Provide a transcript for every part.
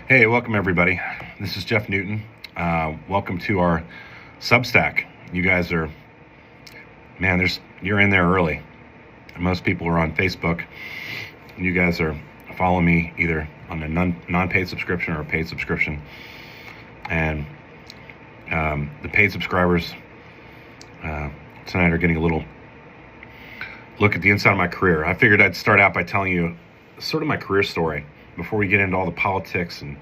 Hey, welcome everybody. This is Jeff Newton. Welcome to our Substack. You guys are, man, you're in there early. Most people are on Facebook. You guys are following me either on a non-paid subscription or a paid subscription. And the paid subscribers tonight are getting a little look at the inside of my career. I figured I'd start out by telling you sort of my career story before we get into all the politics and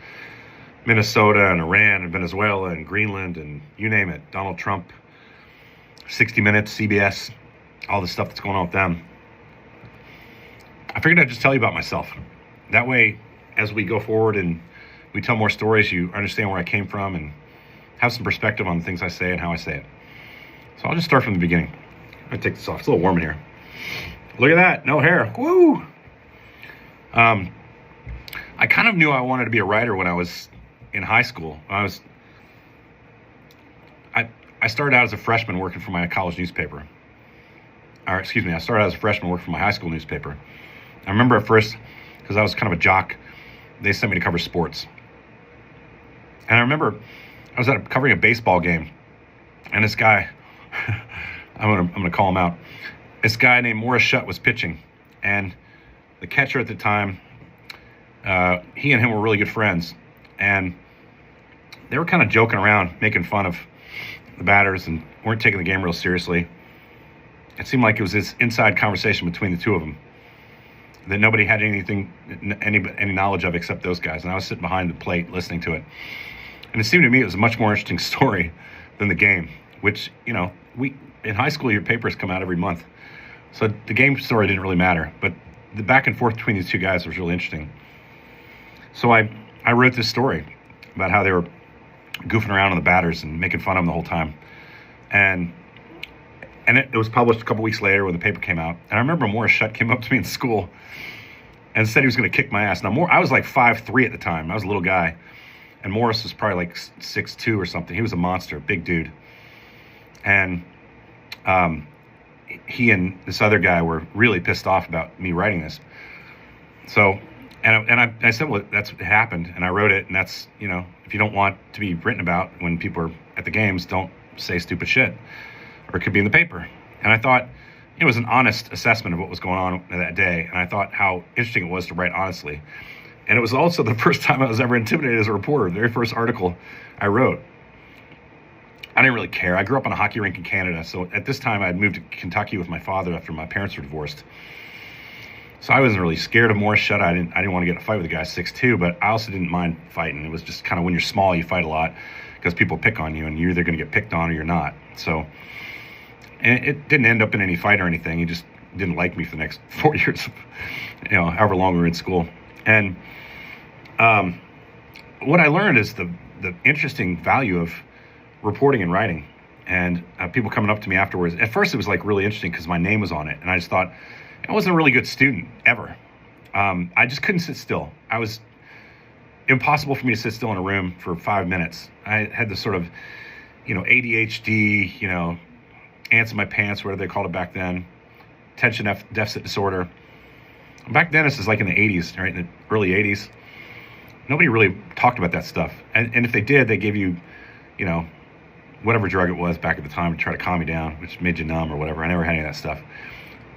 Minnesota and Iran and Venezuela and Greenland and you name it, Donald Trump, 60 Minutes, CBS, all the stuff that's going on with them. I figured I'd just tell you about myself. That way, as we go forward and we tell more stories, you understand where I came from and have some perspective on the things I say and how I say it. So I'll just start from the beginning. I'm gonna take this off. It's a little warm in here. Look at that, no hair. Woo! I kind of knew I wanted to be a writer when I was in high school. I started out as a freshman working for my college newspaper. I started out as a freshman working for my high school newspaper. I remember at first, because I was kind of a jock, they sent me to cover sports. And I remember I was covering a baseball game, and this guy, I'm gonna call him out. This guy named Morris Shutt was pitching, and the catcher at the time, he and him were really good friends, and they were kind of joking around, making fun of the batters, and weren't taking the game real seriously. It seemed like it was this inside conversation between the two of them that nobody had any knowledge of except those guys, and I was sitting behind the plate listening to it. And it seemed to me it was a much more interesting story than the game, which, in high school, your papers come out every month, so the game story didn't really matter, but the back and forth between these two guys was really interesting. So I wrote this story about how they were goofing around on the batters and making fun of them the whole time. And it was published a couple weeks later when the paper came out. And I remember Morris Shutt came up to me in school and said he was going to kick my ass. Now, I was like 5'3" at the time. I was a little guy. And Morris was probably like 6'2" or something. He was a monster, big dude. And he and this other guy were really pissed off about me writing this. So... And I said, well, that's what happened, and I wrote it, and that's, if you don't want to be written about when people are at the games, don't say stupid shit, or it could be in the paper. And I thought it was an honest assessment of what was going on that day, and I thought how interesting it was to write honestly. And it was also the first time I was ever intimidated as a reporter, the very first article I wrote. I didn't really care. I grew up on a hockey rink in Canada, so at this time I had moved to Kentucky with my father after my parents were divorced. So I wasn't really scared of Morris Shutt. I didn't want to get in a fight with a guy 6'2", but I also didn't mind fighting. It was just kind of when you're small, you fight a lot because people pick on you, and you're either going to get picked on or you're not. So, and it didn't end up in any fight or anything. He just didn't like me for the next 4 years, however long we were in school. And what I learned is the interesting value of reporting and writing. And people coming up to me afterwards. At first, it was like really interesting because my name was on it, and I just thought, I wasn't a really good student ever. I just couldn't sit still. It was impossible for me to sit still in a room for 5 minutes. I had this sort of, ADHD, ants in my pants, whatever they called it back then, attention deficit disorder. Back then, this is like in the 80s, right? In the early 80s. Nobody really talked about that stuff. And if they did, they gave you, whatever drug it was back at the time to try to calm you down, which made you numb or whatever. I never had any of that stuff.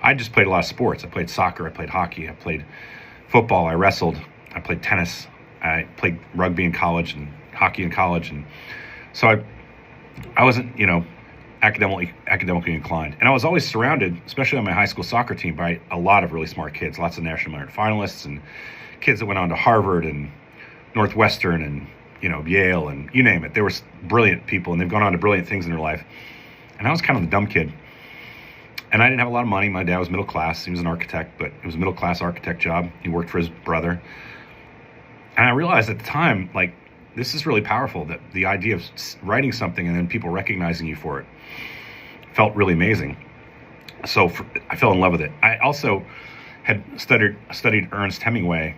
I just played a lot of sports. I played soccer, I played hockey, I played football, I wrestled, I played tennis, I played rugby in college and hockey in college. And so I wasn't, academically inclined. And I was always surrounded, especially on my high school soccer team, by a lot of really smart kids, lots of national merit finalists and kids that went on to Harvard and Northwestern and, Yale and you name it. They were brilliant people, and they've gone on to brilliant things in their life. And I was kind of the dumb kid. And I didn't have a lot of money. My dad was middle class. He was an architect, but it was a middle class architect job. He worked for his brother. And I realized at the time, like, this is really powerful, that the idea of writing something and then people recognizing you for it felt really amazing. So I fell in love with it. I also had studied Ernest Hemingway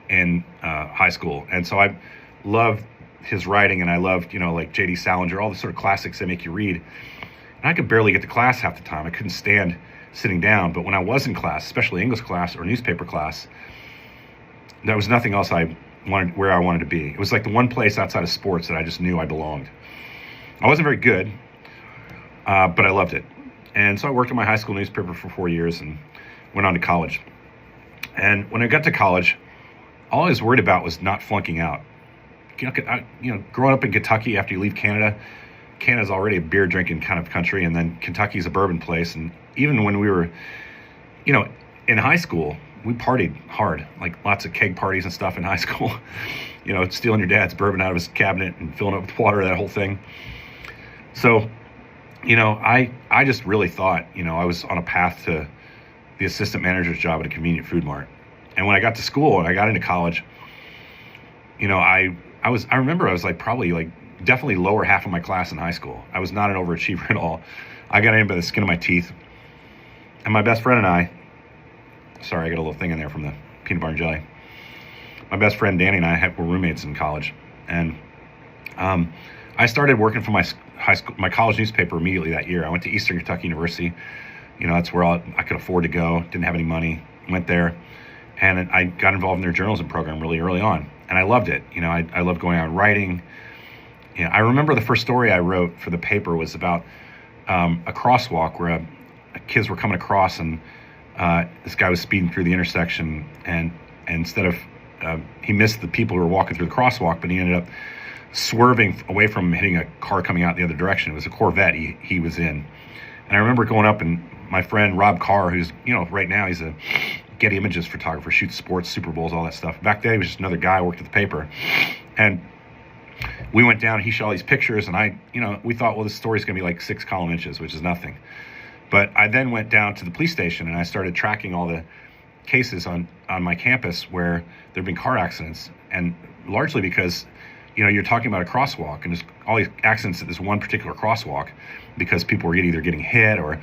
in high school. And so I loved his writing, and I loved, like J.D. Salinger, all the sort of classics that make you read. And I could barely get to class half the time. I couldn't stand sitting down. But when I was in class, especially English class or newspaper class, there was nothing else I where I wanted to be. It was like the one place outside of sports that I just knew I belonged. I wasn't very good, but I loved it. And so I worked in my high school newspaper for 4 years and went on to college. And when I got to college, all I was worried about was not flunking out. Growing up in Kentucky after you leave Canada, Canada's already a beer drinking kind of country, and then Kentucky's a bourbon place. And even when we were, in high school, we partied hard, like lots of keg parties and stuff in high school. Stealing your dad's bourbon out of his cabinet and filling it with water, that whole thing. So, I just really thought, I was on a path to the assistant manager's job at a convenient food mart. And when I got to school and I got into college, I remember I was definitely lower half of my class in high school. I was not an overachiever at all. I got in by the skin of my teeth. And my best friend and I, sorry, I got a little thing in there from the peanut butter and jelly. My best friend Danny and I were roommates in college. And I started working for my college newspaper immediately that year. I went to Eastern Kentucky University. That's where I could afford to go. Didn't have any money. Went there. And I got involved in their journalism program really early on. And I loved it. I loved going out and writing. I remember the first story I wrote for the paper was about a crosswalk where kids were coming across, and this guy was speeding through the intersection, and instead of he missed the people who were walking through the crosswalk, but he ended up swerving away from him, hitting a car coming out the other direction. It was a Corvette he was in. And I remember going up, and my friend Rob Carr, who's right now he's a Getty Images photographer, shoots sports, Super Bowls, all that stuff. Back then he was just another guy who worked at the paper. And we went down, he shot all these pictures, and we thought, well, this story's gonna be like 6 column inches, which is nothing. But I then went down to the police station and I started tracking all the cases on my campus where there have been car accidents. And largely because, you're talking about a crosswalk, and there's all these accidents at this one particular crosswalk because people were either getting hit or,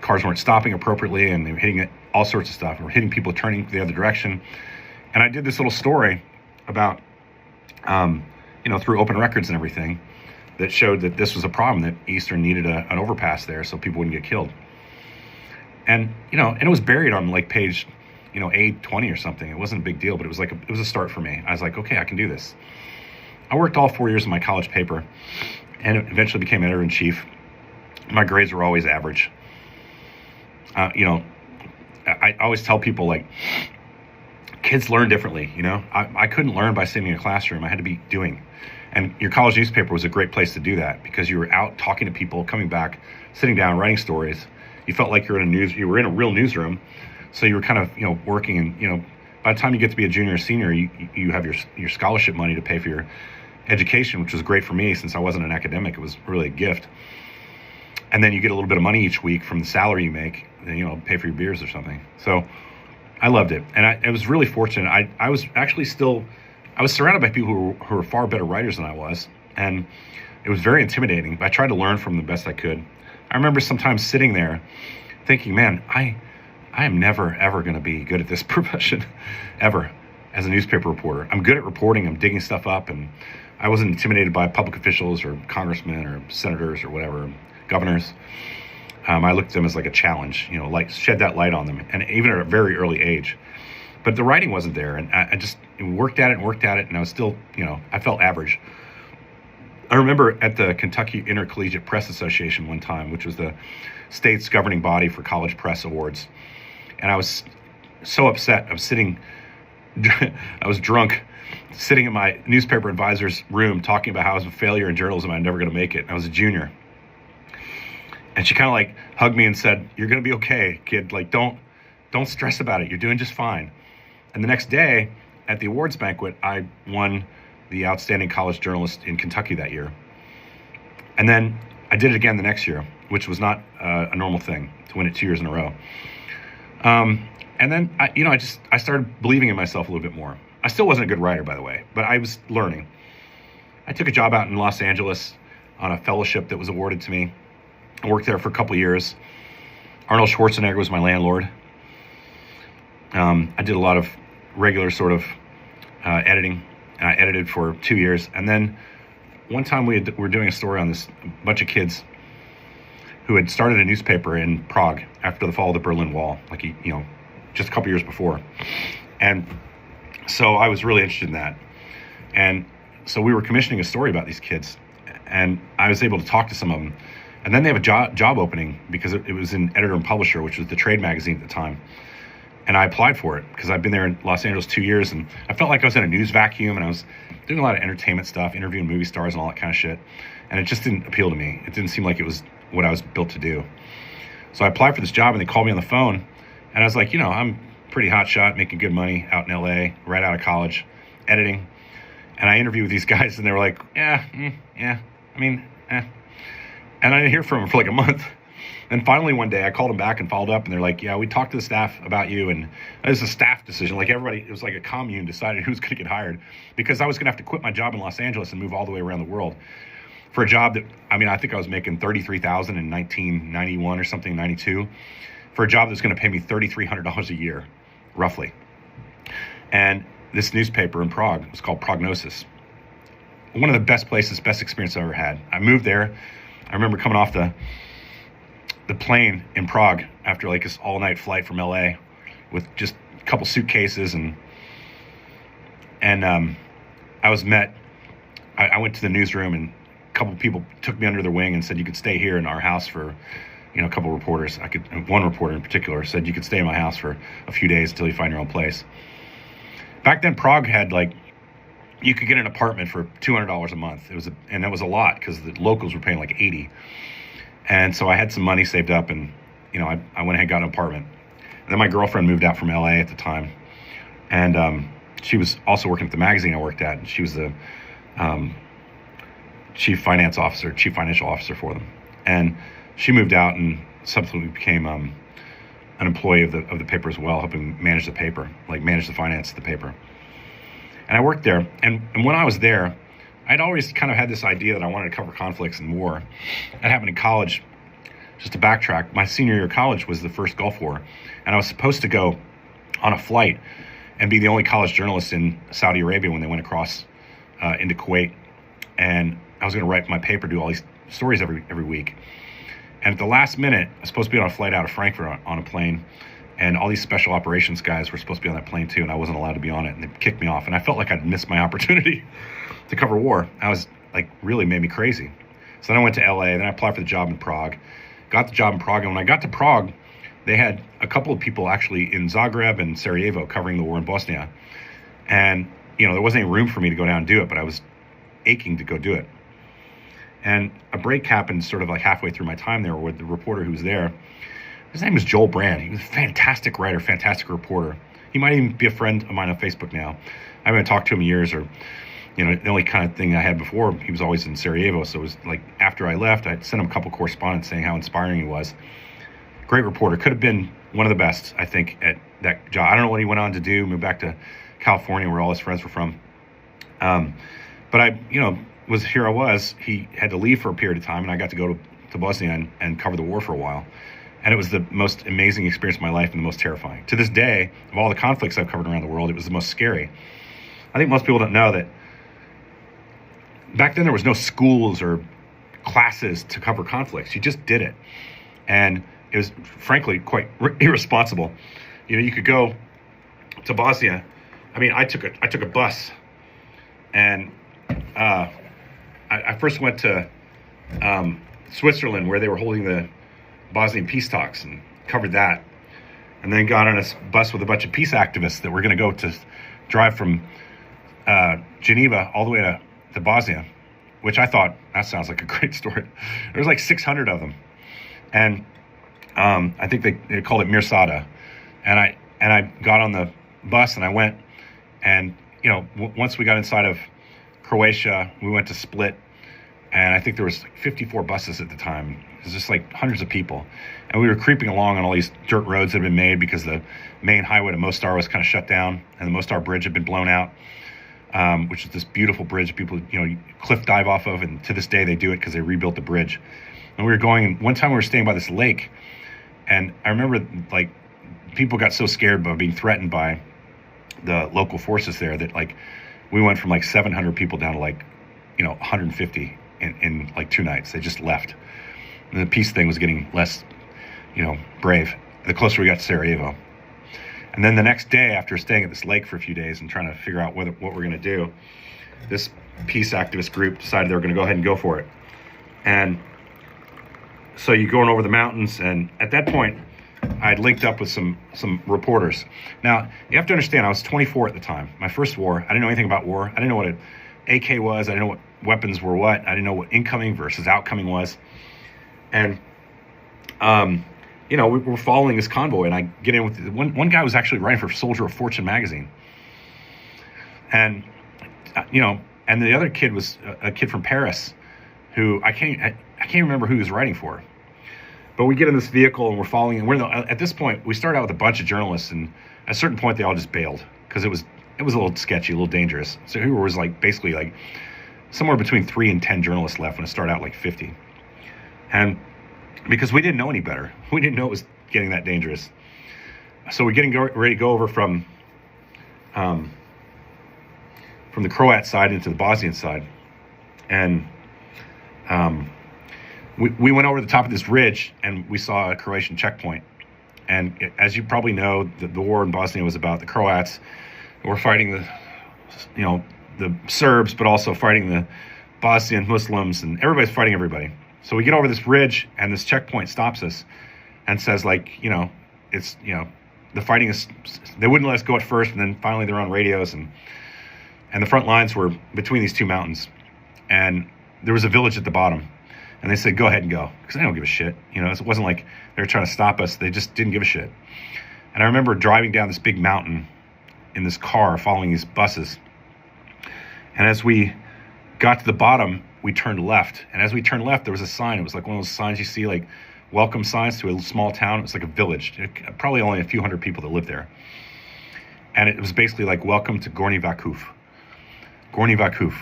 cars weren't stopping appropriately and they were hitting it, all sorts of stuff, or hitting people turning the other direction. And I did this little story about, through open records and everything, that showed that this was a problem, that Eastern needed an overpass there so people wouldn't get killed. And, and it was buried on like page, A20 or something. It wasn't a big deal, but it was a start for me. I was like, okay, I can do this. I worked all 4 years in my college paper and eventually became editor-in-chief. My grades were always average. I always tell people, like, kids learn differently, I couldn't learn by sitting in a classroom. I had to be doing. And your college newspaper was a great place to do that because you were out talking to people, coming back, sitting down, writing stories. You felt like you were in a real newsroom. So you were kind of, working, and, by the time you get to be a junior or senior, you have your scholarship money to pay for your education, which was great for me since I wasn't an academic. It was really a gift. And then you get a little bit of money each week from the salary you make, and, pay for your beers or something. So I loved it. And I was really fortunate. I was actually I was surrounded by people who were far better writers than I was. And it was very intimidating, but I tried to learn from them the best I could. I remember sometimes sitting there thinking, man, I am never, ever going to be good at this profession, ever, as a newspaper reporter. I'm good at reporting. I'm digging stuff up. And I wasn't intimidated by public officials or congressmen or senators or whatever, governors. I looked at them as like a challenge, shed that light on them, and even at a very early age. But the writing wasn't there, and I just worked at it, and I was still, I felt average. I remember at the Kentucky Intercollegiate Press Association one time, which was the state's governing body for college press awards, and I was so upset. I was drunk, sitting in my newspaper advisor's room talking about how I was a failure in journalism. I'm never going to make it. I was a junior. And she kind of like hugged me and said, "You're going to be okay, kid. Like, don't stress about it. You're doing just fine." And the next day at the awards banquet, I won the Outstanding College Journalist in Kentucky that year. And then I did it again the next year, which was not a normal thing to win it 2 years in a row. And then I started believing in myself a little bit more. I still wasn't a good writer, by the way, but I was learning. I took a job out in Los Angeles on a fellowship that was awarded to me. I worked there for a couple of years. Arnold Schwarzenegger was my landlord. I did a lot of regular sort of editing, and I edited for 2 years. And then one time we were doing a story on this bunch of kids who had started a newspaper in Prague after the fall of the Berlin Wall, just a couple years before. And So I was really interested in that. And so we were commissioning a story about these kids, and I was able to talk to some of them. And then they have a job opening because it was in Editor and Publisher, which was the trade magazine at the time. And I applied for it because I've been there in Los Angeles 2 years, and I felt like I was in a news vacuum, and I was doing a lot of entertainment stuff, interviewing movie stars and all that kind of shit. And it just didn't appeal to me. It didn't seem like it was what I was built to do. So I applied for this job, and they called me on the phone, and I was like, I'm pretty hot shot, making good money out in LA, right out of college, editing. And I interviewed with these guys, and they were like, yeah. And I didn't hear from them for like a month. And finally one day I called them back and followed up, and they're like, yeah, we talked to the staff about you, and it was a staff decision. Like everybody, it was like a commune decided who's going to get hired, because I was going to have to quit my job in Los Angeles and move all the way around the world for a job that, I think I was making $33,000 in 1991 or something, 92, for a job that's going to pay me $3,300 a year, roughly. And this newspaper in Prague was called Prognosis. One of the best places, best experience I ever had. I moved there. I remember coming off the plane in Prague after like this all-night flight from LA with just a couple suitcases, and I was met. I went to the newsroom, and a couple people took me under their wing and said, you could stay here in our house for, a couple reporters. One reporter in particular said you could stay in my house for a few days until you find your own place. Back then, Prague had you could get an apartment for $200 a month. And that was a lot because the locals were paying like $80. And so I had some money saved up, and I went ahead and got an apartment. And then my girlfriend moved out from LA at the time, and she was also working at the magazine I worked at, and she was the chief financial officer for them. And she moved out and subsequently became an employee of the paper as well, helping manage the paper, manage the finance of the paper. And I worked there, and when I was there, I'd always kind of had this idea that I wanted to cover conflicts and war. That happened in college. Just to backtrack, my senior year of college was the first Gulf War, and I was supposed to go on a flight and be the only college journalist in Saudi Arabia when they went across into Kuwait. And I was going to write my paper, do all these stories every week. And at the last minute, I was supposed to be on a flight out of Frankfurt on a plane, and all these special operations guys were supposed to be on that plane too, and I wasn't allowed to be on it, and they kicked me off. And I felt like I'd missed my opportunity to cover war. I was really made me crazy. So then I went to LA, then I applied for the job in Prague, got the job in Prague. And when I got to Prague, they had a couple of people actually in Zagreb and Sarajevo covering the war in Bosnia. And, there wasn't any room for me to go down and do it, but I was aching to go do it. And a break happened sort of halfway through my time there with the reporter who was there. His name was Joel Brand. He was a fantastic writer, fantastic reporter. He might even be a friend of mine on Facebook now. I haven't talked to him in years, or, the only kind of thing I had before, he was always in Sarajevo. So it was after I left, I sent him a couple correspondence saying how inspiring he was. Great reporter. Could have been one of the best, I think, at that job. I don't know what he went on to do, moved back to California where all his friends were from. But I was, he had to leave for a period of time, and I got to go to Bosnia and cover the war for a while. And it was the most amazing experience of my life and the most terrifying. To this day, of all the conflicts I've covered around the world, it was the most scary. I think most people don't know that back then there was no schools or classes to cover conflicts. You just did it. And it was, frankly, quite irresponsible. You could go to Bosnia. I took a bus, and I first went to Switzerland, where they were holding the Bosnian peace talks, and covered that, and then got on a bus with a bunch of peace activists that were going to go to drive from Geneva all the way to Bosnia, which I thought, that sounds like a great story. There was 600 of them, and I think they called it Mirsada, and I got on the bus, and I went, and once we got inside of Croatia, we went to Split, and I think there was 54 buses at the time. It was just hundreds of people. And we were creeping along on all these dirt roads that had been made because the main highway to Mostar was kind of shut down, and the Mostar Bridge had been blown out, which is this beautiful bridge people, cliff dive off of, and to this day they do it because they rebuilt the bridge. And we were going, and one time we were staying by this lake, and I remember people got so scared by being threatened by the local forces there that we went from 700 people down to 150 in 2 nights. They just left. And the peace thing was getting less, brave the closer we got to Sarajevo. And then the next day, after staying at this lake for a few days and trying to figure out what we're going to do, this peace activist group decided they were going to go ahead and go for it. And so you're going over the mountains, and at that point, I'd linked up with some reporters. Now, you have to understand, I was 24 at the time. My first war, I didn't know anything about war. I didn't know what an AK was. I didn't know what weapons were what. I didn't know what incoming versus outcoming was. And, we were following this convoy, and I get in with one guy was actually writing for Soldier of Fortune magazine. And, and the other kid was a kid from Paris who I can't remember who he was writing for. But we get in this vehicle and we're following, and at this point, we started out with a bunch of journalists, and at a certain point, they all just bailed because it was a little sketchy, a little dangerous. So here was basically somewhere between 3 and 10 journalists left when it started out 50. And because we didn't know any better, we didn't know it was getting that dangerous. So we're getting ready to go over from the Croat side into the Bosnian side. And we went over the top of this ridge and we saw a Croatian checkpoint. And as you probably know, the war in Bosnia was about the Croats who were fighting the Serbs, but also fighting the Bosnian Muslims, and everybody's fighting everybody. So we get over this ridge and this checkpoint stops us and says it's, the fighting is, they wouldn't let us go at first. And then finally they're on radios and the front lines were between these two mountains. And there was a village at the bottom. And they said, go ahead and go. Because they don't give a shit. It wasn't like they were trying to stop us. They just didn't give a shit. And I remember driving down this big mountain in this car following these buses. And as we got to the bottom, we turned left. And as we turned left, there was a sign. It was like one of those signs you see, welcome signs to a small town. It was like a village. Probably only a few hundred people that lived there. And it was basically welcome to Gornji Vakuf. Gornji Vakuf.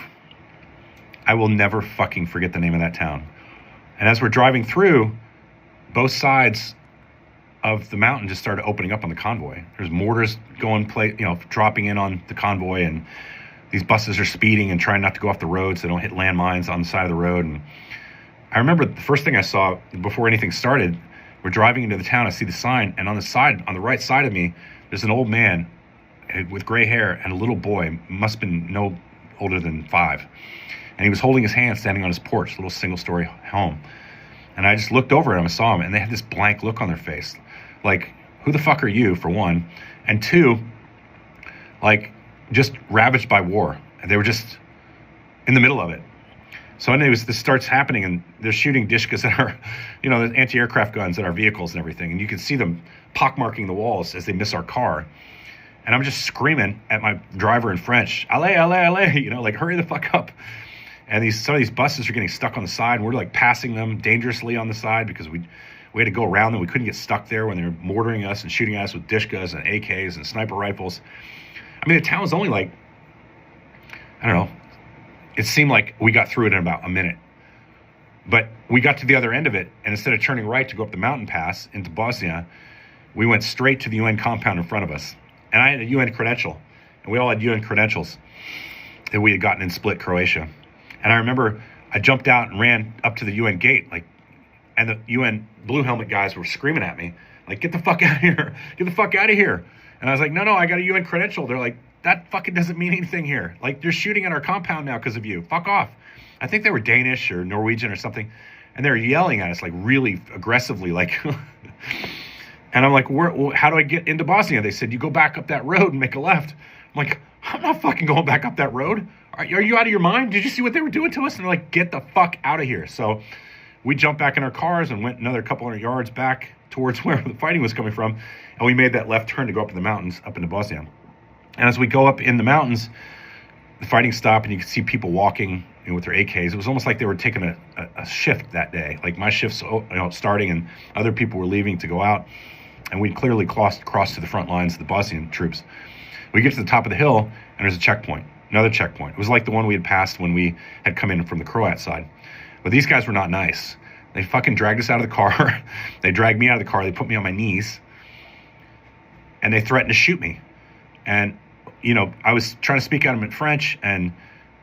I will never fucking forget the name of that town. And as we're driving through, both sides of the mountain just started opening up on the convoy. There's mortars dropping in on the convoy, and these buses are speeding and trying not to go off the road so they don't hit landmines on the side of the road. And I remember the first thing I saw before anything started, we're driving into the town, I see the sign, and on the right side of me, there's an old man with gray hair and a little boy, must have been no older than 5. And he was holding his hand standing on his porch, a little single-story home. And I just looked over at him and saw him, and they had this blank look on their face. Who the fuck are you, for one? And 2, just ravaged by war. And they were just in the middle of it. So anyways, this starts happening, and they're shooting dishkas at our, the anti-aircraft guns at our vehicles and everything. And you can see them pockmarking the walls as they miss our car. And I'm just screaming at my driver in French, allez, allez, allez, hurry the fuck up. And some of these buses are getting stuck on the side, and we're passing them dangerously on the side because we had to go around them. We couldn't get stuck there when they were mortaring us and shooting at us with dishkas and AKs and sniper rifles. I mean, the town was only I don't know, it seemed like we got through it in about a minute. But we got to the other end of it, and instead of turning right to go up the mountain pass into Bosnia, we went straight to the UN compound in front of us. And I had a UN credential, and we all had UN credentials that we had gotten in Split, Croatia. And I remember I jumped out and ran up to the UN gate, and the UN blue helmet guys were screaming at me, get the fuck out of here, get the fuck out of here. And I was like, no, I got a UN credential. They're like, that fucking doesn't mean anything here. They're shooting at our compound now because of you. Fuck off. I think they were Danish or Norwegian or something. And they were yelling at us really aggressively, And I'm like, how do I get into Bosnia? They said, you go back up that road and make a left. I'm like, I'm not fucking going back up that road. Are you out of your mind? Did you see what they were doing to us? And they're like, get the fuck out of here. So we jumped back in our cars and went another couple hundred yards back towards where the fighting was coming from. And we made that left turn to go up in the mountains, up into Bosnia. And as we go up in the mountains, the fighting stopped, and you could see people walking with their AKs. It was almost like they were taking a shift that day. My shift's starting, and other people were leaving to go out. And we clearly crossed to the front lines of the Bosnian troops. We get to the top of the hill, and there's a checkpoint, another checkpoint. It was like the one we had passed when we had come in from the Croat side. But these guys were not nice. They fucking dragged us out of the car. They dragged me out of the car. They put me on my knees. And they threatened to shoot me. And, I was trying to speak at them in French, and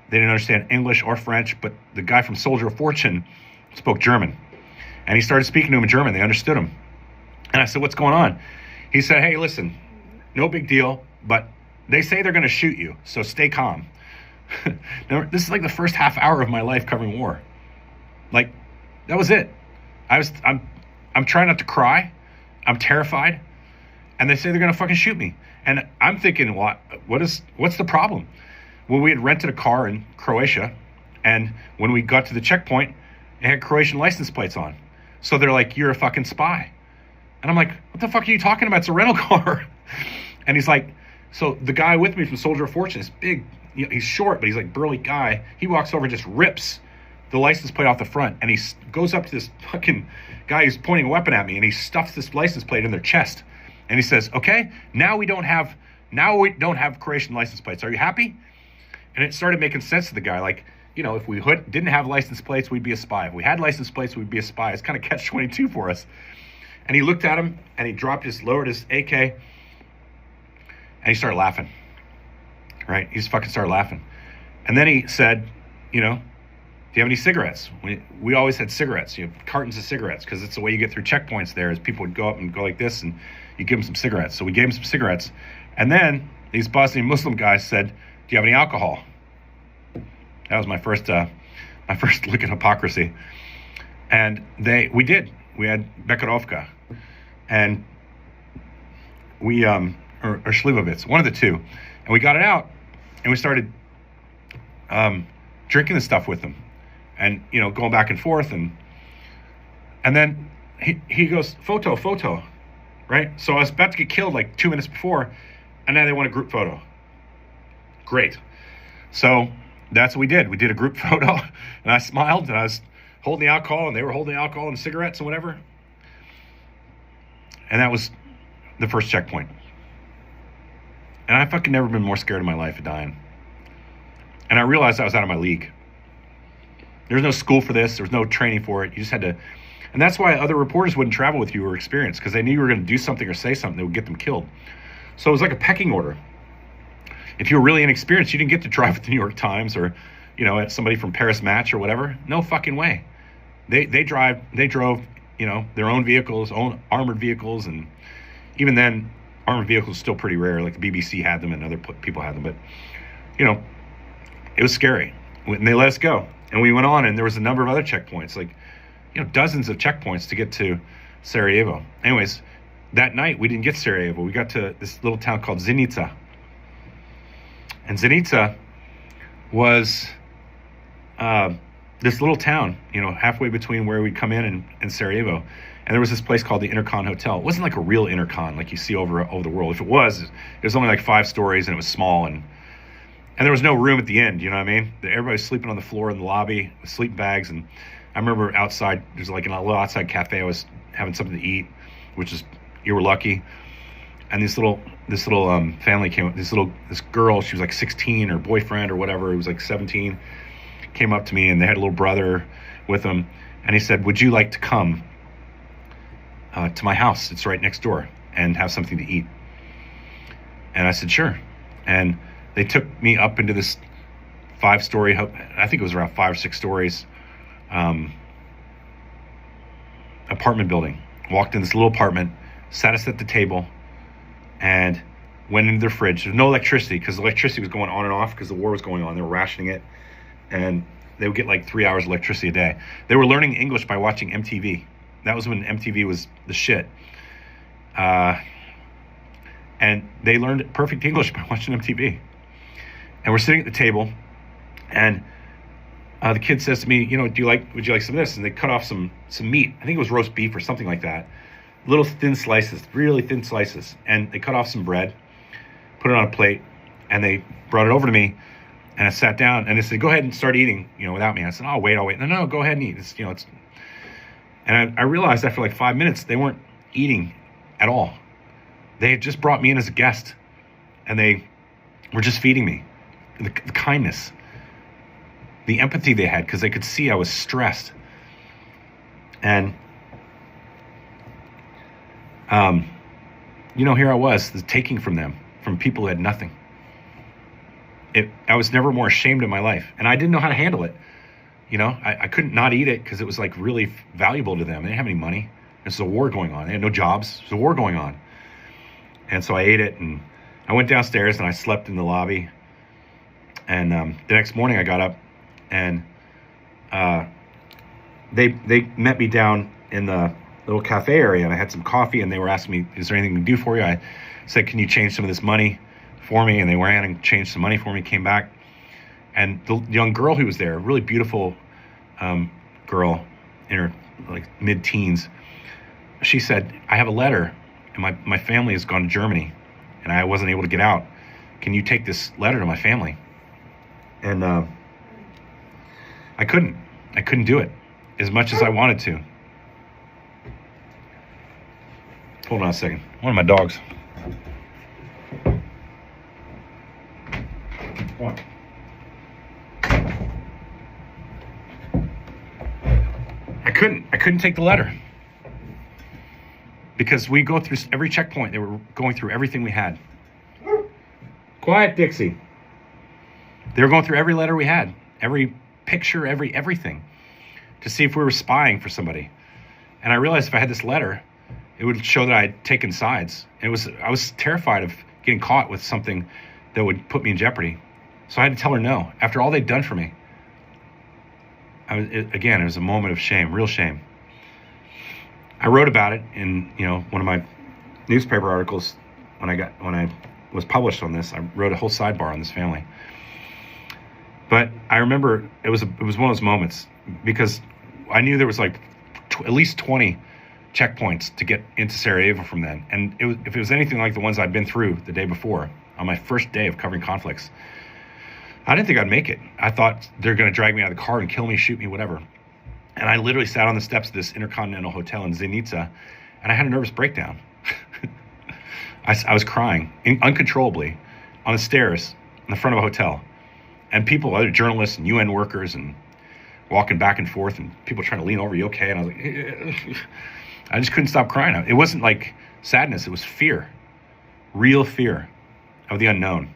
they didn't understand English or French. But the guy from Soldier of Fortune spoke German. And he started speaking to them in German. They understood him. And I said, what's going on? He said, hey, listen, No big deal, but they say they're going to shoot you, so stay calm. Now, this is like the first half hour of my life covering war. Like, that was it. I'm trying not to cry. I'm terrified. And they say they're going to fucking shoot me. And I'm thinking, what's the problem? Well, we had rented a car in Croatia, and when we got to the checkpoint, it had Croatian license plates on. So they're like, you're a fucking spy. And I'm like, what the fuck are you talking about? It's a rental car. And he's like, so the guy with me from Soldier of Fortune is big, he's short, but he's like burly guy. He walks over and just rips the license plate off the front, and he goes up to this fucking guy who's pointing a weapon at me, and he stuffs this license plate in their chest. And he says, okay, now we don't have Croatian license plates. Are you happy? And it started making sense to the guy. Like, if we didn't have license plates, we'd be a spy. If we had license plates, we'd be a spy. It's kind of catch-22 for us. And he looked at him, and he lowered his AK, and he started laughing. Right? He just fucking started laughing. And then he said, do you have any cigarettes? We always had cigarettes. You have cartons of cigarettes, because it's the way you get through checkpoints there, is people would go up and go like this, and you give them some cigarettes. So we gave him some cigarettes. And then these Bosnian Muslim guys said, do you have any alcohol? That was my first look at hypocrisy. And we did. We had Bekarovka. And we, or Slivovitz, one of the two. And we got it out, and we started drinking the stuff with them. And, going back and forth. And then he goes, photo. Right? So I was about to get killed like 2 minutes before, and now they want a group photo. Great. So that's what we did. We did a group photo, and I smiled, and I was holding the alcohol, and they were holding the alcohol and cigarettes and whatever. And that was the first checkpoint. And I've fucking never been more scared in my life of dying. And I realized I was out of my league. There's no school for this. There was no training for it. You just had to. And that's why other reporters wouldn't travel with you or experience, because they knew you were going to do something or say something that would get them killed. So it was like a pecking order. If you were really inexperienced, you didn't get to drive with the New York Times or, somebody from Paris Match or whatever. No fucking way. They drove, their own vehicles, own armored vehicles, and even then, armored vehicles are still pretty rare. Like the BBC had them and other people had them, but it was scary. And they let us go, and we went on, and there was a number of other checkpoints, like dozens of checkpoints to get to Sarajevo. Anyways, that night we didn't get Sarajevo. We got to this little town called Zenica. And Zenica was this little town, halfway between where we'd come in and Sarajevo. And there was this place called the Intercon Hotel. It wasn't like a real Intercon like you see over the world. If it was only like 5 stories, and it was small, and there was no room at the end, you know what I mean? Everybody was sleeping on the floor in the lobby with sleeping bags. And I remember outside, there's like a little outside cafe. I was having something to eat, which is, you were lucky. And this little family came up. This girl, she was like 16, her boyfriend or whatever, he was like 17, came up to me, and they had a little brother with them. And he said, would you like to come to my house? It's right next door, and have something to eat. And I said, sure. And they took me up into this 5-story, I think it was around 5 or 6 stories, apartment building. Walked in this little apartment, sat us at the table, and went into their fridge. There's no electricity, because the electricity was going on and off because the war was going on. They were rationing it, and they would get like 3 hours of electricity a day. They were learning English by watching MTV. That was when MTV was the shit. And they learned perfect English by watching MTV. And we're sitting at the table, and the kid says to me, would you like some of this? And they cut off some meat. I think it was roast beef or something like that. Little thin slices, really thin slices. And they cut off some bread, put it on a plate, and they brought it over to me. And I sat down, and they said, go ahead and start eating, without me. I said, I'll wait. No, go ahead and eat. And I realized after like 5 minutes, they weren't eating at all. They had just brought me in as a guest, and they were just feeding me. The kindness, the empathy they had, because they could see I was stressed. And, here I was, taking from them, from people who had nothing. I was never more ashamed in my life, and I didn't know how to handle it. I couldn't not eat it, because it was like really valuable to them. They didn't have any money. There's a war going on. They had no jobs. There's a war going on. And so I ate it, and I went downstairs and I slept in the lobby. And the next morning I got up, and they met me down in the little cafe area, and I had some coffee, and they were asking me, is there anything we can do for you? I said, can you change some of this money for me? And they ran and changed some money for me, came back. And the young girl who was there, a really beautiful girl in her like mid-teens, she said, I have a letter, and my family has gone to Germany, and I wasn't able to get out. Can you take this letter to my family? And I couldn't do it as much as I wanted to. Hold on a second. One of my dogs. What? I couldn't take the letter. Because we go through every checkpoint. They were going through everything we had. Quiet, Dixie. They were going through every letter we had, every picture, everything, to see if we were spying for somebody. And I realized if I had this letter, it would show that I had taken sides. I was terrified of getting caught with something that would put me in jeopardy. So I had to tell her no. After all they'd done for me, it was a moment of shame, real shame. I wrote about it in one of my newspaper articles when I was published on this. I wrote a whole sidebar on this family. But I remember it was one of those moments, because I knew there was like at least 20 checkpoints to get into Sarajevo from then. And if it was anything like the ones I'd been through the day before, on my first day of covering conflicts, I didn't think I'd make it. I thought they're going to drag me out of the car and kill me, shoot me, whatever. And I literally sat on the steps of this Intercontinental Hotel in Zenica, and I had a nervous breakdown. I was crying uncontrollably on the stairs in the front of a hotel. And people, other journalists and UN workers, and walking back and forth, and people trying to lean over, you okay? And I was like, I just couldn't stop crying. It wasn't like sadness, it was fear. Real fear of the unknown.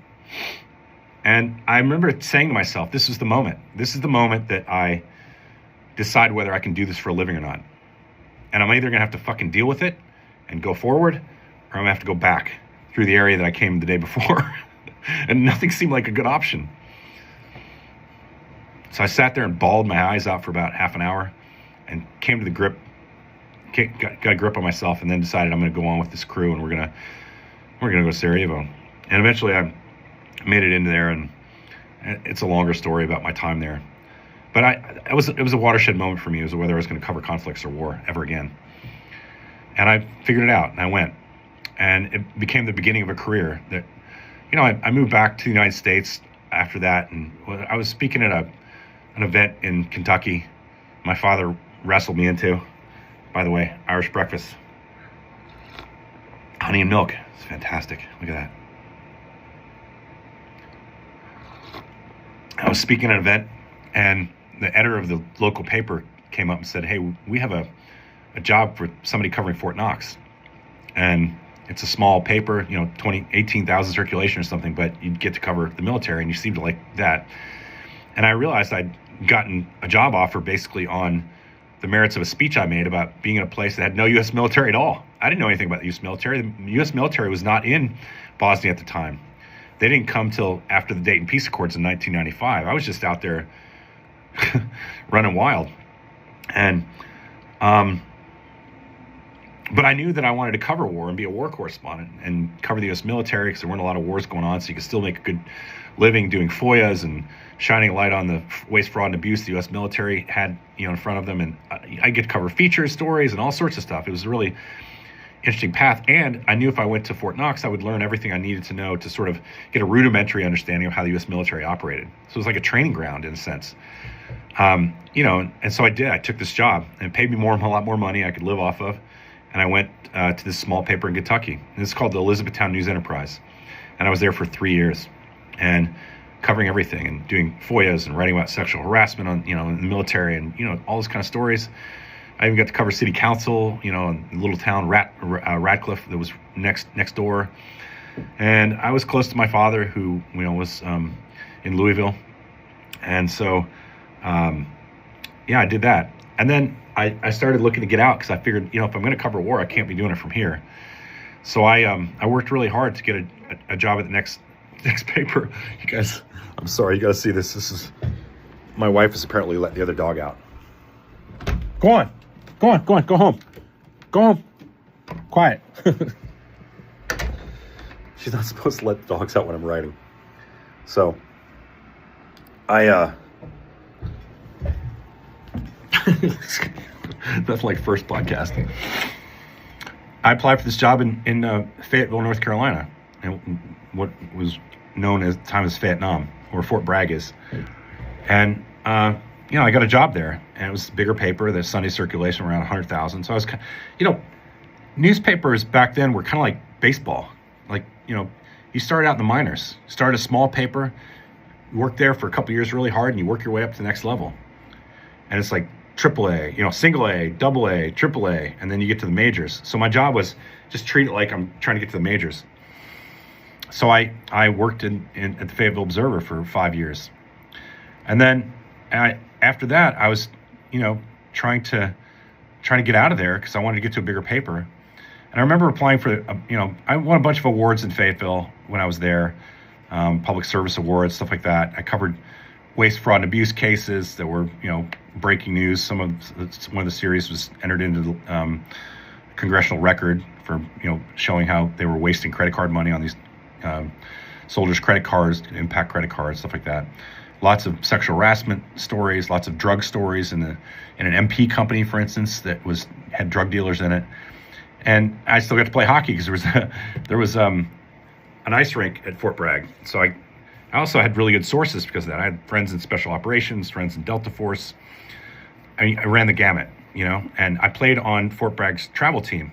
And I remember saying to myself, this is the moment. This is the moment that I decide whether I can do this for a living or not. And I'm either going to have to fucking deal with it and go forward, or I'm going to have to go back through the area that I came the day before. And nothing seemed like a good option. So I sat there and bawled my eyes out for about half an hour, and came to the grip, got a grip on myself, and then decided I'm going to go on with this crew, and we're gonna go to Sarajevo. And eventually I made it into there, and it's a longer story about my time there. But it was a watershed moment for me, as to whether I was going to cover conflicts or war ever again. And I figured it out, and I went, and it became the beginning of a career that, I moved back to the United States after that, and I was speaking at an event in Kentucky my father wrestled me into. By the way, Irish breakfast. Honey and milk. It's fantastic. Look at that. I was speaking at an event, and the editor of the local paper came up and said, hey, we have a job for somebody covering Fort Knox. And it's a small paper, 18,000 circulation or something, but you'd get to cover the military, and you seemed to like that. And I realized I'd gotten a job offer basically on the merits of a speech I made about being in a place that had no U.S. military at all. I didn't know anything about the U.S. military. The U.S. military was not in Bosnia at the time. They didn't come till after the Dayton Peace Accords in 1995. I was just out there running wild. And but I knew that I wanted to cover war and be a war correspondent and cover the U.S. military, because there weren't a lot of wars going on, so you could still make a good living doing FOIAs and shining a light on the waste, fraud, and abuse the U.S. military had in front of them. And I get to cover features, stories, and all sorts of stuff. It was a really interesting path. And I knew if I went to Fort Knox, I would learn everything I needed to know to sort of get a rudimentary understanding of how the U.S. military operated. So it was like a training ground in a sense. And so I did. I took this job, and it paid me a lot more money I could live off of. And I went to this small paper in Kentucky. And it's called the Elizabethtown News Enterprise. And I was there for 3 years, and covering everything and doing FOIAs and writing about sexual harassment on, in the military, and, all those kind of stories. I even got to cover city council, in a little town, Radcliffe, that was next door. And I was close to my father, who, was in Louisville. And so, I did that. And then I started looking to get out, because I figured, if I'm going to cover war, I can't be doing it from here. So I worked really hard to get a job at the next paper. You guys, I'm sorry, you got to see this. This is my wife has apparently let the other dog out. Go on, go home, go home, quiet. She's not supposed to let dogs out when I'm writing. So nothing like first podcasting. I applied for this job in Fayetteville, North Carolina, and what was known at the time as Vietnam, where Fort Bragg is. And I got a job there, and it was a bigger paper. The Sunday circulation around 100,000. So I was, newspapers back then were kind of like baseball. Like, you started out in the minors, started a small paper, you worked there for a couple years really hard, and you work your way up to the next level. And it's like AAA, single A, double A, triple A, and then you get to the majors. So my job was just treat it like I'm trying to get to the majors. So I worked at the Fayetteville Observer for 5 years. And then after that, I was, trying to get out of there because I wanted to get to a bigger paper. And I remember applying for, I won a bunch of awards in Fayetteville when I was there, public service awards, stuff like that. I covered waste, fraud, and abuse cases that were, breaking news. One of the series was entered into the congressional record for, showing how they were wasting credit card money on these soldiers' credit cards, impact credit cards, stuff like that. Lots of sexual harassment stories, lots of drug stories in an MP company, for instance, that had drug dealers in it. And I still got to play hockey because there was an ice rink at Fort Bragg. So I also had really good sources because of that. I had friends in special operations, friends in Delta Force. I ran the gamut, and I played on Fort Bragg's travel team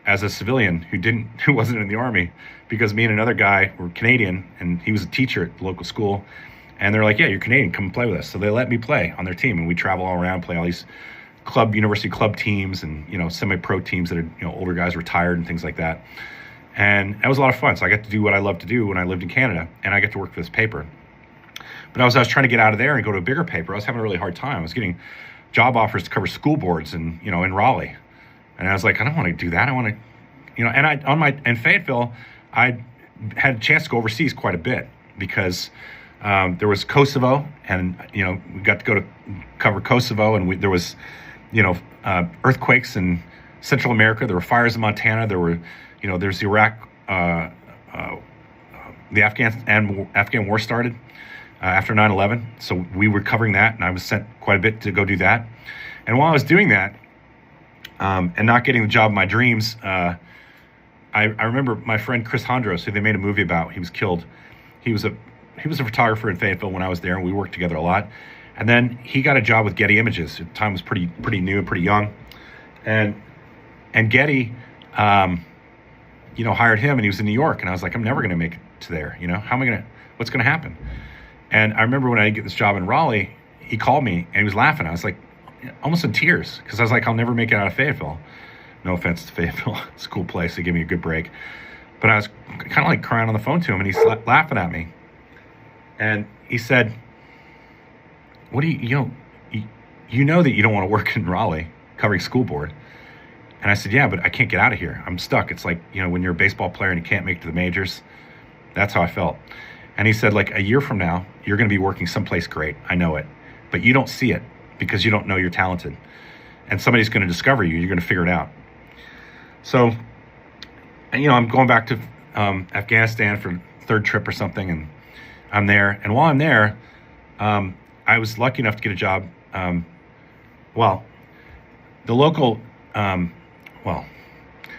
as a civilian who wasn't in the Army, because me and another guy were Canadian, and he was a teacher at the local school. And they're like, yeah, you're Canadian, come play with us. So they let me play on their team, and we travel all around, play all these university club teams and, semi-pro teams that are, older guys retired and things like that. And that was a lot of fun. So I got to do what I loved to do when I lived in Canada, and I got to work for this paper. But as I was trying to get out of there and go to a bigger paper, I was having a really hard time. I was getting job offers to cover school boards and, in Raleigh. And I was like, I don't want to do that. I want to, and in Fayetteville, I had a chance to go overseas quite a bit because there was Kosovo, and, we got to go to cover Kosovo, and there was, earthquakes in Central America. There were fires in Montana. There's Iraq, the Afghan war started after 9/11. So we were covering that, and I was sent quite a bit to go do that. And while I was doing that, and not getting the job of my dreams, I remember my friend Chris Hondros, who they made a movie about. He was killed. He was a photographer in Fayetteville when I was there, and we worked together a lot. And then he got a job with Getty Images. At the time, was pretty new and pretty young. And Getty, hired him, and he was in New York. And I was like, I'm never going to make it to there. What's going to happen? And I remember when I get this job in Raleigh, he called me, and he was laughing. I was like, almost in tears, because I was like, I'll never make it out of Fayetteville. No offense to Fayetteville. It's a cool place. They gave me a good break. But I was kind of like crying on the phone to him, and he's laughing at me. And he said, what do you know that you don't want to work in Raleigh covering school board? And I said, yeah, but I can't get out of here. I'm stuck. It's like, when you're a baseball player and you can't make it to the majors. That's how I felt. And he said, like, a year from now, you're going to be working someplace great. I know it. But you don't see it because you don't know you're talented. And somebody's going to discover you. You're going to figure it out. So, I'm going back to Afghanistan for the third trip or something, and I'm there. And while I'm there, I was lucky enough to get a job. The local, I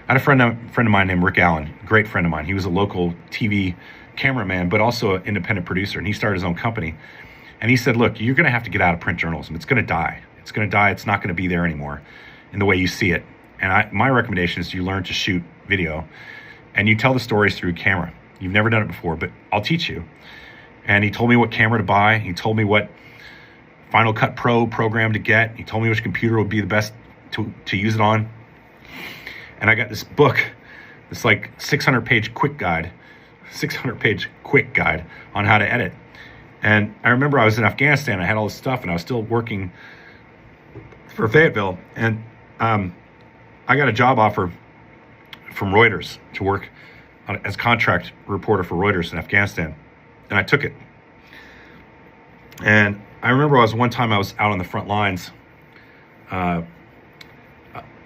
had a friend of mine named Rick Allen, a great friend of mine. He was a local TV cameraman, but also an independent producer, and he started his own company. And he said, look, you're going to have to get out of print journalism. It's going to die. It's going to die. It's not going to be there anymore in the way you see it. And my recommendation is you learn to shoot video, and you tell the stories through camera. You've never done it before, but I'll teach you. And he told me what camera to buy. He told me what Final Cut Pro program to get. He told me which computer would be the best to use it on. And I got this book, this like 600-page quick guide on how to edit. And I remember I was in Afghanistan. I had all this stuff, and I was still working for Fayetteville. And I got a job offer from Reuters to work as contract reporter for Reuters in Afghanistan, and I took it. And I remember one time I was out on the front lines. I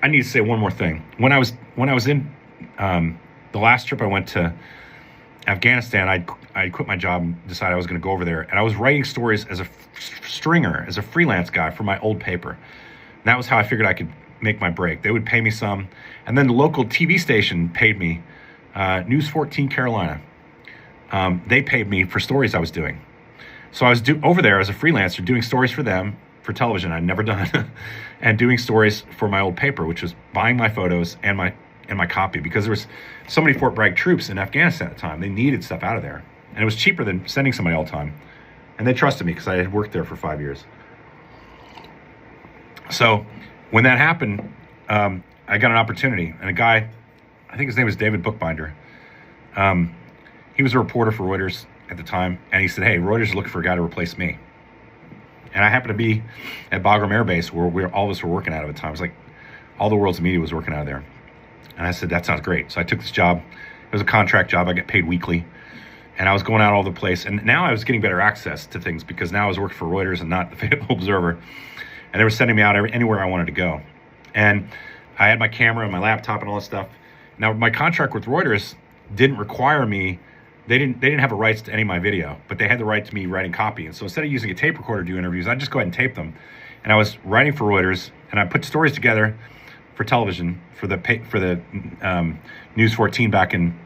need to say one more thing. When I was in the last trip I went to Afghanistan, I quit my job and decided I was going to go over there. And I was writing stories as a stringer, as a freelance guy for my old paper. And that was how I figured I could make my break. They would pay me some. And then the local TV station paid me, News 14 Carolina. They paid me for stories I was doing. So I was over there as a freelancer doing stories for them, for television I'd never done, and doing stories for my old paper, which was buying my photos and my copy, because there was so many Fort Bragg troops in Afghanistan at the time. They needed stuff out of there. And it was cheaper than sending somebody all the time. And they trusted me because I had worked there for 5 years. So when that happened, I got an opportunity. And a guy, I think his name was David Bookbinder, he was a reporter for Reuters at the time. And he said, hey, Reuters is looking for a guy to replace me. And I happened to be at Bagram Air Base, where all of us were working out of at the time. It was like all the world's media was working out of there. And I said, that sounds great. So I took this job. It was a contract job. I got paid weekly. And I was going out all over the place. And now I was getting better access to things because now I was working for Reuters and not the Fayetteville Observer. And they were sending me out anywhere I wanted to go. And I had my camera and my laptop and all this stuff. Now, my contract with Reuters didn't require me. They didn't have a rights to any of my video, but they had the right to me writing copy. And so instead of using a tape recorder to do interviews, I'd just go ahead and tape them. And I was writing for Reuters, and I put stories together for television for the News 14 back in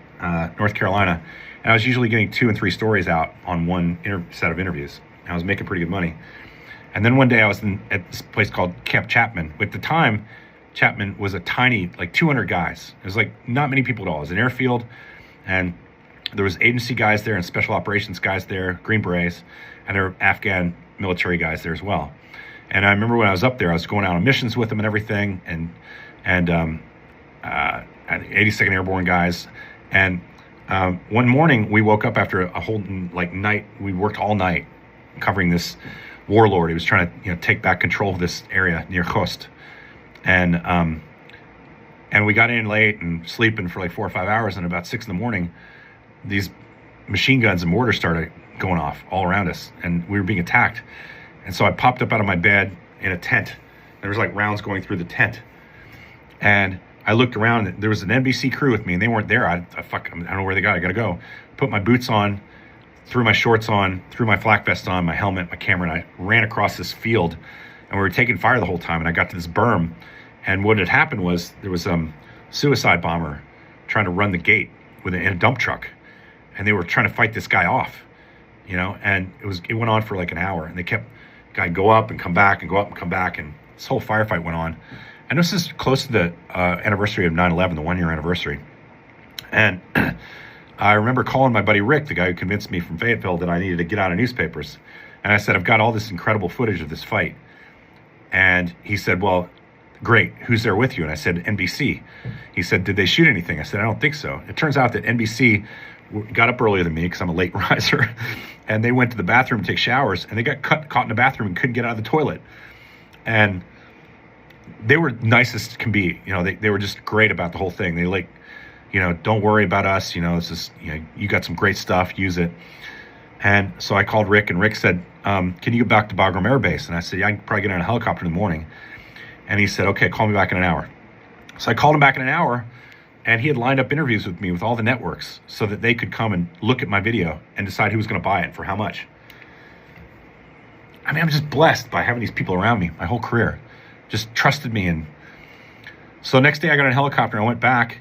North Carolina. And I was usually getting 2 and 3 stories out on one set of interviews. And I was making pretty good money. And then one day I was at this place called Camp Chapman. At the time, Chapman was a tiny, like 200 guys. It was like not many people at all. It was an airfield, and there was agency guys there and special operations guys there, Green Berets, and there were Afghan military guys there as well. And I remember when I was up there, I was going out on missions with them and everything, and 82nd Airborne guys. And one morning we woke up after a whole night. We worked all night covering this warlord. He was trying to take back control of this area near Khost. And we got in late and sleeping for like 4 or 5 hours. And about 6 a.m, these machine guns and mortars started going off all around us, and we were being attacked. And so I popped up out of my bed in a tent. There was like rounds going through the tent. And I looked around, and there was an NBC crew with me, and they weren't there. I don't know where they got. I got to go. Put my boots on, threw my shorts on, threw my flak vest on, my helmet, my camera, and I ran across this field. And we were taking fire the whole time. And I got to this berm. And what had happened was there was a suicide bomber trying to run the gate in a dump truck. And they were trying to fight this guy off, and it went on for like an hour, and they kept go up and come back and go up and come back, and this whole firefight went on. And this is close to the anniversary of 9/11, the 1-year anniversary. And I remember calling my buddy Rick, the guy who convinced me from Fayetteville that I needed to get out of newspapers. And I said, I've got all this incredible footage of this fight. And he said, well, great, who's there with you? And I said, NBC. He said, did they shoot anything? I said, I don't think so. It turns out that NBC got up earlier than me because I'm a late riser, and they went to the bathroom to take showers, and they got caught in the bathroom and couldn't get out of the toilet. And they were nice as can be. They were just great about the whole thing. They don't worry about us. This is, you got some great stuff, use it. And so I called Rick, and Rick said, can you get back to Bagram Air Base? And I said, yeah, I can probably get on a helicopter in the morning. And he said, okay, call me back in an hour. So I called him back in an hour, and he had lined up interviews with me with all the networks so that they could come and look at my video and decide who was going to buy it and for how much. I mean, I'm just blessed by having these people around me my whole career. Just trusted me. And so next day I got on a helicopter and I went back,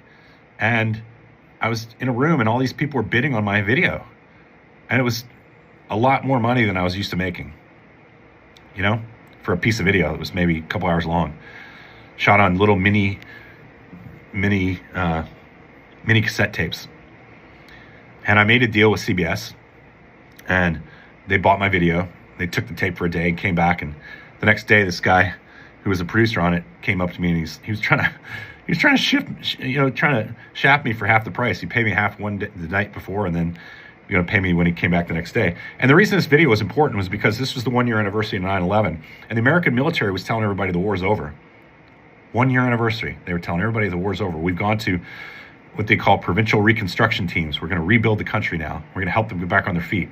and I was in a room, and all these people were bidding on my video. And it was a lot more money than I was used to making, for a piece of video that was maybe a couple hours long, shot on little mini cassette tapes. And I made a deal with CBS, and they bought my video. They took the tape for a day and came back, and the next day this guy who was a producer on it came up to me, and he was trying to shaft me for half the price. He paid me half the night before, and then pay me when he came back the next day. And the reason this video was important was because this was the 1-year anniversary of 9/11, and the American military was telling everybody the war's over. 1-year anniversary. They were telling everybody the war's over. We've gone to what they call provincial reconstruction teams. We're going to rebuild the country now. We're going to help them get back on their feet.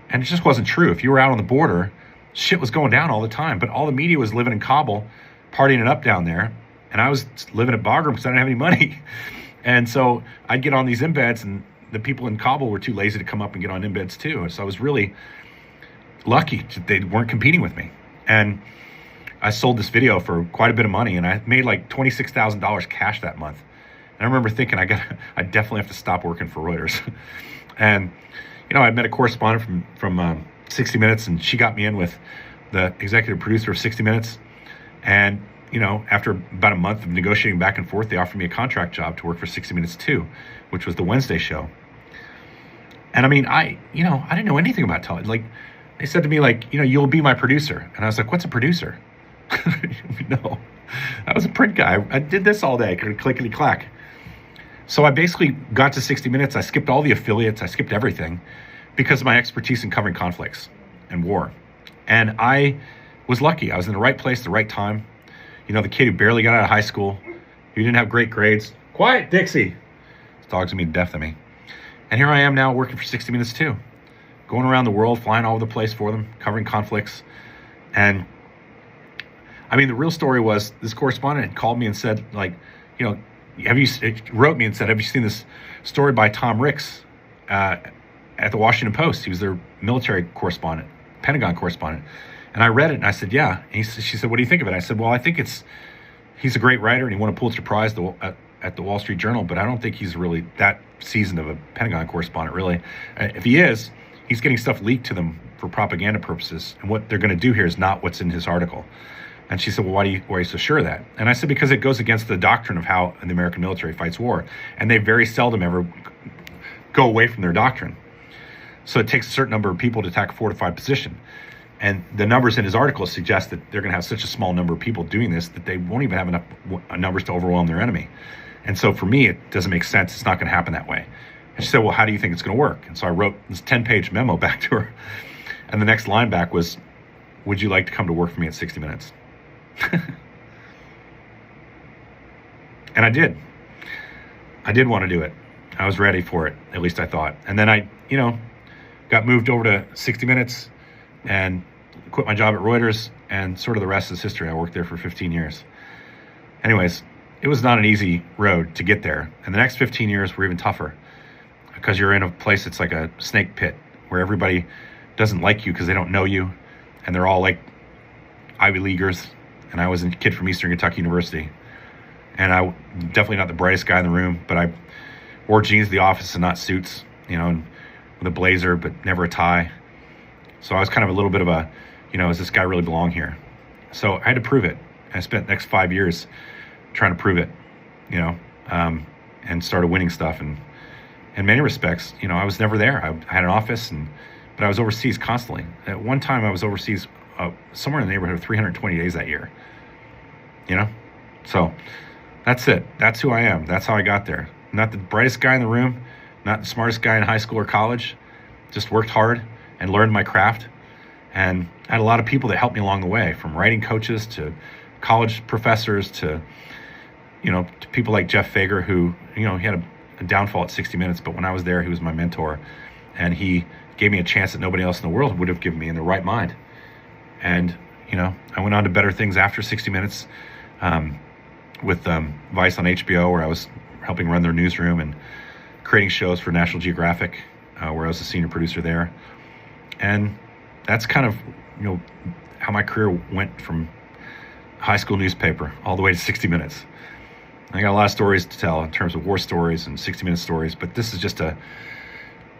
And it just wasn't true. If you were out on the border, shit was going down all the time. But all the media was living in Kabul, partying it up down there. And I was living at Bagram because I didn't have any money. And so I'd get on these embeds, and the people in Kabul were too lazy to come up and get on embeds too. And so I was really lucky that they weren't competing with me. And I sold this video for quite a bit of money, and I made like $26,000 cash that month. And I remember thinking, I definitely have to stop working for Reuters. And, I met a correspondent from 60 Minutes, and she got me in with the executive producer of 60 Minutes. And, after about a month of negotiating back and forth, they offered me a contract job to work for 60 Minutes 2, which was the Wednesday show. And I mean, I didn't know anything about television. Like, they said to me, like, you'll be my producer. And I was like, what's a producer? No, I was a print guy. I did this all day, clickety clack. So I basically got to 60 Minutes. I skipped all the affiliates. I skipped everything because of my expertise in covering conflicts and war. And I was lucky. I was in the right place, the right time. The kid who barely got out of high school, who didn't have great grades. Quiet, Dixie. This dog's gonna be deaf to me. And here I am now working for 60 Minutes too, going around the world, flying all over the place for them, covering conflicts. And I mean, the real story was this correspondent had called me and said, like, wrote me and said, have you seen this story by Tom Ricks at the Washington Post? He was their military correspondent, Pentagon correspondent. And I read it and I said, yeah. And she said, what do you think of it? I said, well, I think he's a great writer and he won a Pulitzer Prize at the Wall Street Journal, but I don't think he's really that seasoned of a Pentagon correspondent, really. If he is, he's getting stuff leaked to them for propaganda purposes. And what they're going to do here is not what's in his article. And she said, well, why are you so sure of that? And I said, because it goes against the doctrine of how the American military fights war. And they very seldom ever go away from their doctrine. So it takes a certain number of people to attack a fortified position. And the numbers in his article suggest that they're going to have such a small number of people doing this that they won't even have enough numbers to overwhelm their enemy. And so for me, it doesn't make sense. It's not going to happen that way. And she said, well, how do you think it's going to work? And so I wrote this 10-page memo back to her. And the next line back was, would you like to come to work for me at 60 Minutes? And I did. I did want to do it. I was ready for it, at least I thought. And then I, got moved over to 60 Minutes and quit my job at Reuters, and sort of the rest is history. I worked there for 15 years. Anyways, it was not an easy road to get there. And the next 15 years were even tougher because you're in a place that's like a snake pit where everybody doesn't like you because they don't know you, and they're all like Ivy Leaguers. And I was a kid from Eastern Kentucky University. And I definitely not the brightest guy in the room, but I wore jeans to the office and not suits, and with a blazer, but never a tie. So I was kind of a little bit of a, does this guy really belong here? So I had to prove it. I spent the next 5 years trying to prove it, and started winning stuff. And in many respects, I was never there. I had an office, but I was overseas constantly. At one time, I was overseas somewhere in the neighborhood of 320 days that year. So that's it. That's who I am. That's how I got there. Not the brightest guy in the room, not the smartest guy in high school or college. Just worked hard and learned my craft. And I had a lot of people that helped me along the way, from writing coaches to college professors to people like Jeff Fager, who, he had a downfall at 60 Minutes, but when I was there, he was my mentor. And he gave me a chance that nobody else in the world would have given me in their right mind. And, I went on to better things after 60 Minutes with Vice on HBO, where I was helping run their newsroom and creating shows for National Geographic, where I was a senior producer there. And that's kind of, how my career went from high school newspaper all the way to 60 Minutes. I got a lot of stories to tell in terms of war stories and 60 Minute stories, but this is just a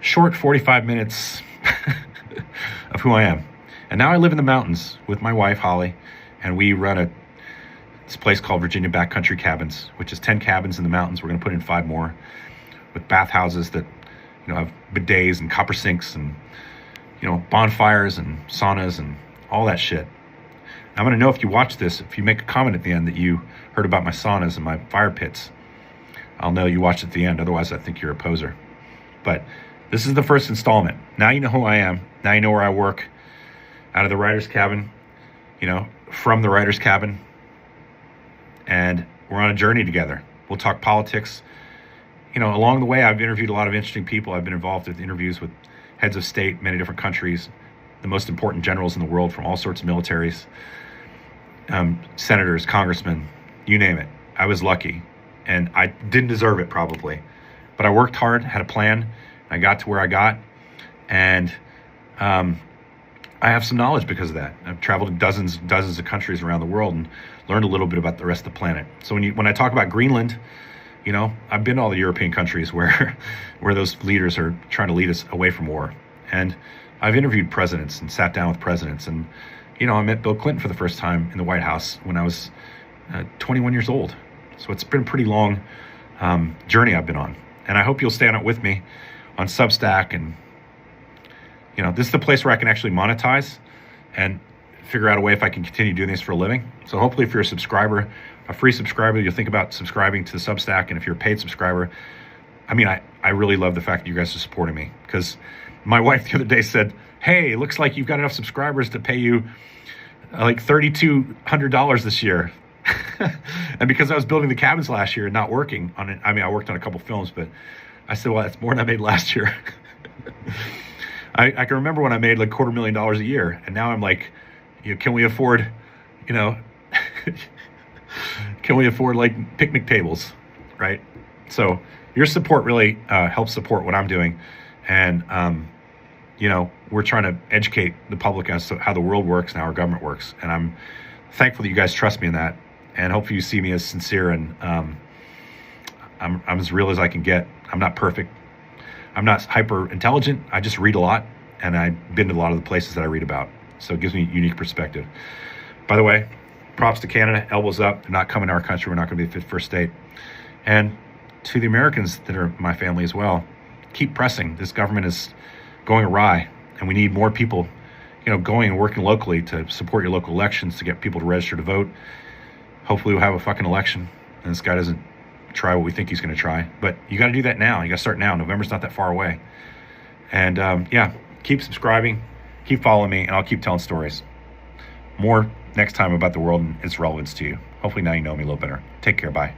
short 45 minutes of who I am. And now I live in the mountains with my wife, Holly, and we run this place called Virginia Backcountry Cabins, which is 10 cabins in the mountains. We're going to put in 5 more with bathhouses that, have bidets and copper sinks and, bonfires and saunas and all that shit. I'm going to know if you watch this, if you make a comment at the end that you heard about my saunas and my fire pits, I'll know you watched at the end. Otherwise, I think you're a poser. But this is the first installment. Now you know who I am. Now you know where I work. Out of the writer's cabin, from the writer's cabin. And we're on a journey together. We'll talk politics along the way, I've interviewed a lot of interesting people. I've been involved with interviews with heads of state, many different countries, the most important generals in the world from all sorts of militaries, senators, congressmen, you name it. I was lucky, and I didn't deserve it probably, but I worked hard, had a plan, and I got to where I got, and I have some knowledge because of that. I've traveled to dozens of countries around the world and learned a little bit about the rest of the planet. So when I talk about Greenland, I've been to all the European countries where those leaders are trying to lead us away from war. And I've interviewed presidents and sat down with presidents. And, I met Bill Clinton for the first time in the White House when I was 21 years old. So it's been a pretty long journey I've been on. And I hope you'll stay on it with me on Substack. And, this is the place where I can actually monetize and figure out a way if I can continue doing this for a living. So hopefully if you're a subscriber, a free subscriber, you'll think about subscribing to the Substack. And if you're a paid subscriber, I really love the fact that you guys are supporting me, because my wife the other day said, hey, it looks like you've got enough subscribers to pay you like $3,200 this year. And because I was building the cabins last year and not working on it, I worked on a couple films, but I said, well, that's more than I made last year. I can remember when I made like $250,000 a year, and now I'm like, can we afford, can we afford like picnic tables, right? So your support really helps support what I'm doing, and we're trying to educate the public as to how the world works and how our government works, and I'm thankful that you guys trust me in that, and hopefully you see me as sincere, and I'm as real as I can get. I'm not perfect. I'm not hyper intelligent. I just read a lot, and I've been to a lot of the places that I read about. So it gives me a unique perspective. By the way, props to Canada, elbows up. They're not coming to our country. We're not going to be the first state. And to the Americans that are my family as well, keep pressing. This government is going awry, and we need more people, going and working locally to support your local elections, to get people to register to vote. Hopefully we'll have a fucking election, and this guy doesn't try what we think he's going to try. But you got to do that now. You got to start now. November's not that far away. And keep subscribing, keep following me, and I'll keep telling stories. More next time about the world and its relevance to you. Hopefully now you know me a little better. Take care. Bye.